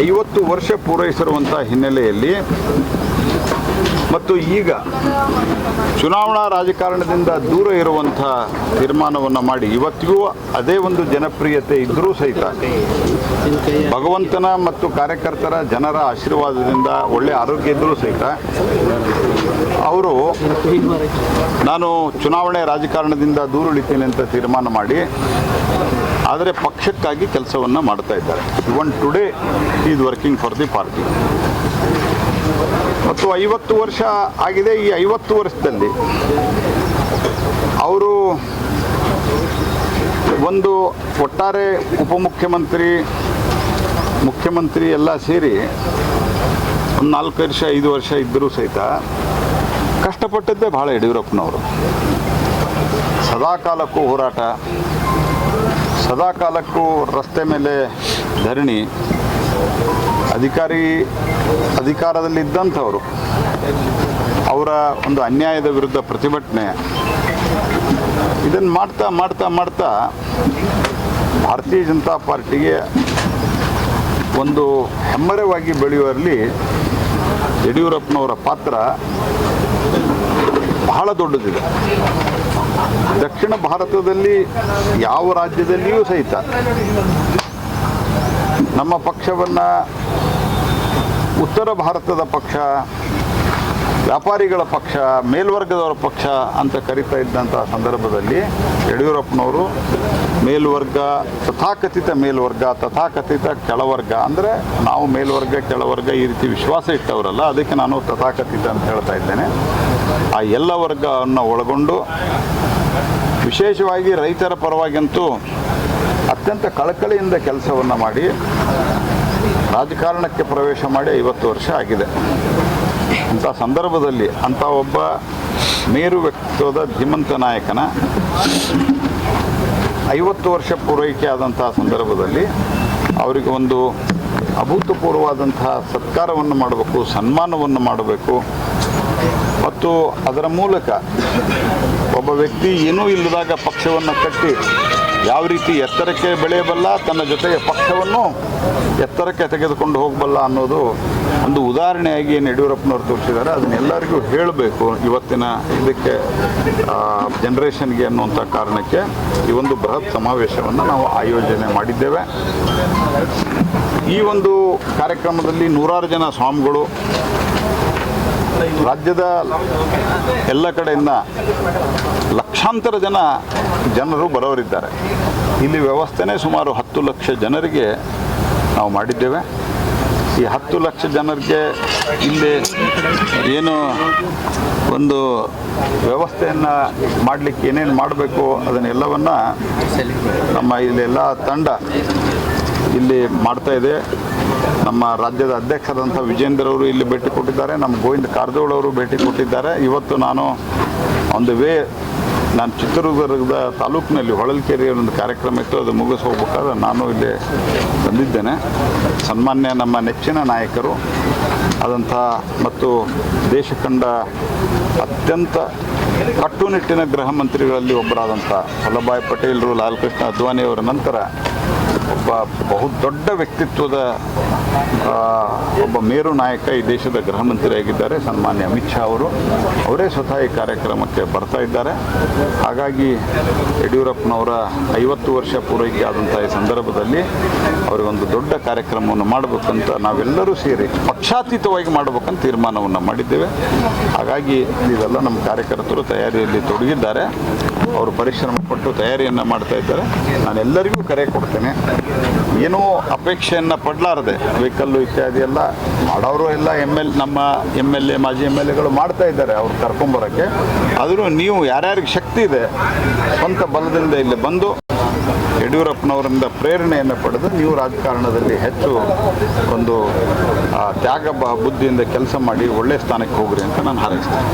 50 ವರ್ಷ ಪೂರೈಸಿರುವಂಥ ಹಿನ್ನೆಲೆಯಲ್ಲಿ ಮತ್ತು ಈಗ ಚುನಾವಣಾ ರಾಜಕಾರಣದಿಂದ ದೂರ ಇರುವಂಥ ತೀರ್ಮಾನವನ್ನು ಮಾಡಿ ಇವತ್ತಿಗೂ ಅದೇ ಒಂದು ಜನಪ್ರಿಯತೆ ಇದ್ದರೂ ಸಹಿತ ಭಗವಂತನ ಮತ್ತು ಕಾರ್ಯಕರ್ತರ ಜನರ ಆಶೀರ್ವಾದದಿಂದ ಒಳ್ಳೆಯ ಆರೋಗ್ಯ ಇದ್ದರೂ ಸಹಿತ ಅವರು ನಾನು ಚುನಾವಣೆ ರಾಜಕಾರಣದಿಂದ ದೂರ ಉಳಿತೀನಿ ಅಂತ ತೀರ್ಮಾನ ಮಾಡಿ ಆದರೆ ಪಕ್ಷಕ್ಕಾಗಿ ಕೆಲಸವನ್ನು ಮಾಡ್ತಾ ಇದ್ದಾರೆ. Even today is working for the party. ಮತ್ತು 50 ವರ್ಷ ಆಗಿದೆ. ಈ 50 ವರ್ಷದಲ್ಲಿ ಅವರು ಒಂದು ಒಟ್ಟಾರೆ ಉಪಮುಖ್ಯಮಂತ್ರಿ ಮುಖ್ಯಮಂತ್ರಿ ಎಲ್ಲ ಸೇರಿ ಒಂದು 4 ವರ್ಷ 5 ವರ್ಷ ಇದ್ದರೂ ಸಹಿತ ಕಷ್ಟಪಟ್ಟದ್ದೇ ಭಾಳ ಯಡಿಯೂರಪ್ಪನವರು. ಸದಾಕಾಲಕ್ಕೂ ಹೋರಾಟ, ಸದಾಕಾಲಕ್ಕೂ ರಸ್ತೆ ಮೇಲೆ ಧರಣಿ, ಅಧಿಕಾರದಲ್ಲಿದ್ದಂಥವರು ಅವರ ಒಂದು ಅನ್ಯಾಯದ ವಿರುದ್ಧ ಪ್ರತಿಭಟನೆ, ಇದನ್ನು ಮಾಡ್ತಾ ಮಾಡ್ತಾ ಮಾಡ್ತಾ ಭಾರತೀಯ ಜನತಾ ಪಾರ್ಟಿಗೆ ಒಂದು ಹೆಮ್ಮರವಾಗಿ ಬೆಳೆಯುವಲ್ಲಿ ಯಡಿಯೂರಪ್ಪನವರ ಪಾತ್ರ ಬಹಳ ದೊಡ್ಡದಿದೆ. ದಕ್ಷಿಣ ಭಾರತದಲ್ಲಿ ಯಾವ ರಾಜ್ಯದಲ್ಲಿಯೂ ಸಹಿತ ನಮ್ಮ ಪಕ್ಷವನ್ನು ಉತ್ತರ ಭಾರತದ ಪಕ್ಷ, ವ್ಯಾಪಾರಿಗಳ ಪಕ್ಷ, ಮೇಲ್ವರ್ಗದವರ ಪಕ್ಷ ಅಂತ ಕರೀತಾ ಇದ್ದಂಥ ಸಂದರ್ಭದಲ್ಲಿ ಯಡಿಯೂರಪ್ಪನವರು ಮೇಲ್ವರ್ಗ, ತಥಾಕಥಿತ ಮೇಲ್ವರ್ಗ, ತಥಾಕಥಿತ ಕೆಳವರ್ಗ, ಅಂದರೆ ನಾವು ಮೇಲ್ವರ್ಗ ಕೆಳವರ್ಗ ಈ ರೀತಿ ವಿಶ್ವಾಸ ಇಟ್ಟವರಲ್ಲ, ಅದಕ್ಕೆ ನಾನು ತಥಾಕಥಿತ ಅಂತ ಹೇಳ್ತಾ ಇದ್ದೇನೆ. ಆ ಎಲ್ಲ ವರ್ಗವನ್ನು ಒಳಗೊಂಡು ವಿಶೇಷವಾಗಿ ರೈತರ ಪರವಾಗಿಂತೂ ಅತ್ಯಂತ ಕಳಕಳಿಯಿಂದ ಕೆಲಸವನ್ನು ಮಾಡಿ ರಾಜಕಾರಣಕ್ಕೆ ಪ್ರವೇಶ ಮಾಡಿ 50 ವರ್ಷ ಆಗಿದೆ. ಅಂಥ ಸಂದರ್ಭದಲ್ಲಿ ಅಂಥ ಒಬ್ಬ ಮೇರು ವ್ಯಕ್ತಿತ್ವದ ಧೀಮಂತ ನಾಯಕನ 50 ವರ್ಷ ಪೂರೈಕೆ ಆದಂಥ ಸಂದರ್ಭದಲ್ಲಿ ಅವರಿಗೆ ಒಂದು ಅಭೂತಪೂರ್ವವಾದಂತಹ ಸತ್ಕಾರವನ್ನು ಮಾಡಬೇಕು, ಸನ್ಮಾನವನ್ನು ಮಾಡಬೇಕು. ಮತ್ತು ಅದರ ಮೂಲಕ ಒಬ್ಬ ವ್ಯಕ್ತಿ ಏನೂ ಇಲ್ಲದಾಗ ಪಕ್ಷವನ್ನು ಕಟ್ಟಿ ಯಾವ ರೀತಿ ಎತ್ತರಕ್ಕೆ ಬೆಳೆಯಬಲ್ಲ, ತನ್ನ ಜೊತೆಗೆ ಪಕ್ಷವನ್ನು ಎತ್ತರಕ್ಕೆ ತೆಗೆದುಕೊಂಡು ಹೋಗಬಲ್ಲ ಅನ್ನೋದು ಒಂದು ಉದಾಹರಣೆಯಾಗಿ ಏನು ಯಡಿಯೂರಪ್ಪನವರು ತೋರಿಸಿದ್ದಾರೆ. ಅದನ್ನೆಲ್ಲರಿಗೂ ಹೇಳಬೇಕು ಇವತ್ತಿನ ಇದಕ್ಕೆ ಜನ್ರೇಷನ್ಗೆ ಅನ್ನುವಂಥ ಕಾರಣಕ್ಕೆ ಈ ಒಂದು ಬೃಹತ್ ಸಮಾವೇಶವನ್ನು ನಾವು ಆಯೋಜನೆ ಮಾಡಿದ್ದೇವೆ. ಈ ಒಂದು ಕಾರ್ಯಕ್ರಮದಲ್ಲಿ 100 ಜನ ಸ್ವಾಮಿಗಳು ರಾಜ್ಯದ ಎಲ್ಲ ಕಡೆಯಿಂದ ಲಕ್ಷಾಂತರ ಜನರು ಬರೋರಿದ್ದಾರೆ. ಇಲ್ಲಿ ವ್ಯವಸ್ಥೆನೇ ಸುಮಾರು 10 ಲಕ್ಷ ಜನರಿಗೆ ನಾವು ಮಾಡಿದ್ದೇವೆ. ಈ 10 ಲಕ್ಷ ಜನರಿಗೆ ಇಲ್ಲಿ ಏನು ಒಂದು ವ್ಯವಸ್ಥೆಯನ್ನು ಮಾಡಲಿಕ್ಕೆ ಏನೇನು ಮಾಡಬೇಕು ಅದನ್ನೆಲ್ಲವನ್ನು ನಮ್ಮ ಇಲ್ಲೆಲ್ಲ ತಂಡ ಇಲ್ಲಿ ಮಾಡ್ತಾ ಇದೆ. ನಮ್ಮ ರಾಜ್ಯದ ಅಧ್ಯಕ್ಷರಾದಂಥ ವಿಜೇಂದ್ರ ಅವರು ಇಲ್ಲಿ ಭೇಟಿ ಕೊಟ್ಟಿದ್ದಾರೆ, ನಮ್ಮ ಗೋವಿಂದ ಕಾರಜೋಳ ಅವರು ಭೇಟಿ ಕೊಟ್ಟಿದ್ದಾರೆ. ಇವತ್ತು ನಾನು ನಾನು ಚಿತ್ರದುರ್ಗದ ತಾಲೂಕಿನಲ್ಲಿ ಹೊಳಲ್ಕೆರೆಯ ಒಂದು ಕಾರ್ಯಕ್ರಮ ಇತ್ತು, ಅದು ಮುಗಿಸಿ ಹೋಗ್ಬೇಕಾದ್ರೆ ನಾನು ಇಲ್ಲಿ ಬಂದಿದ್ದೇನೆ. ಸನ್ಮಾನ್ಯ ನಮ್ಮ ನೆಚ್ಚಿನ ನಾಯಕರು ಆದಂಥ ಮತ್ತು ದೇಶ ಕಂಡ ಅತ್ಯಂತ ಕಟ್ಟುನಿಟ್ಟಿನ ಗೃಹ ಮಂತ್ರಿಗಳಲ್ಲಿ ಒಬ್ಬರಾದಂಥ ವಲ್ಲಭಭಾಯಿ ಪಟೇಲರು, ಲಾಲ್ ಕೃಷ್ಣ ಅದ್ವಾನಿಯವರ ನಂತರ ಒಬ್ಬ ಬಹುದೊಡ್ಡ ವ್ಯಕ್ತಿತ್ವದ ಒಬ್ಬ ಮೇರು ನಾಯಕ ಈ ದೇಶದ ಗೃಹ ಮಂತ್ರಿಯಾಗಿದ್ದಾರೆ ಸನ್ಮಾನ್ಯ ಅಮಿತ್ ಶಾ ಅವರು. ಅವರೇ ಸ್ವತಃ ಈ ಕಾರ್ಯಕ್ರಮಕ್ಕೆ ಬರ್ತಾ ಇದ್ದಾರೆ. ಹಾಗಾಗಿ ಯಡಿಯೂರಪ್ಪನವರ 50 ವರ್ಷ ಪೂರೈಕೆ ಆದಂಥ ಈ ಸಂದರ್ಭದಲ್ಲಿ ಅವರಿಗೊಂದು ದೊಡ್ಡ ಕಾರ್ಯಕ್ರಮವನ್ನು ಮಾಡಬೇಕಂತ ನಾವೆಲ್ಲರೂ ಸೇರಿ ಪಕ್ಷಾತೀತವಾಗಿ ಮಾಡಬೇಕಂತ ತೀರ್ಮಾನವನ್ನು ಮಾಡಿದ್ದೇವೆ. ಹಾಗಾಗಿ ಇವೆಲ್ಲ ನಮ್ಮ ಕಾರ್ಯಕರ್ತರು ತಯಾರಿಯಲ್ಲಿ ತೊಡಗಿದ್ದಾರೆ. ಅವರು ಪರಿಶ್ರಮ ಪಟ್ಟು ತಯಾರಿಯನ್ನು ಮಾಡ್ತಾ ಇದ್ದಾರೆ. ನಾನೆಲ್ಲರಿಗೂ ಕರೆ ಕೊಡ್ತೇನೆ, ಏನೋ ಅಪೇಕ್ಷೆಯನ್ನು ಪಡಲಾರದೆ ವೆಹಿಕಲ್ಲು ಇತ್ಯಾದಿ ಎಲ್ಲ ಮಾಡೋರು ಎಲ್ಲ ನಮ್ಮ MLA ಮಾಜಿ MLAಗಳು ಮಾಡ್ತಾ ಇದ್ದಾರೆ ಅವ್ರು ಕರ್ಕೊಂಬರೋಕ್ಕೆ. ಆದರೂ ನೀವು ಯಾರ್ಯಾರಿಗೆ ಶಕ್ತಿ ಇದೆ ಸ್ವಂತ ಬಲದಿಂದ ಇಲ್ಲಿ ಬಂದು ಯಡಿಯೂರಪ್ಪನವರಿಂದ ಪ್ರೇರಣೆಯನ್ನು ಪಡೆದು ನೀವು ರಾಜಕಾರಣದಲ್ಲಿ ಹೆಚ್ಚು ಒಂದು ತ್ಯಾಗ ಬುದ್ಧಿಯಿಂದ ಕೆಲಸ ಮಾಡಿ ಒಳ್ಳೆಯ ಸ್ಥಾನಕ್ಕೆ ಹೋಗ್ರಿ ಅಂತ ನಾನು ಹಾರೈಸ್ತೇನೆ.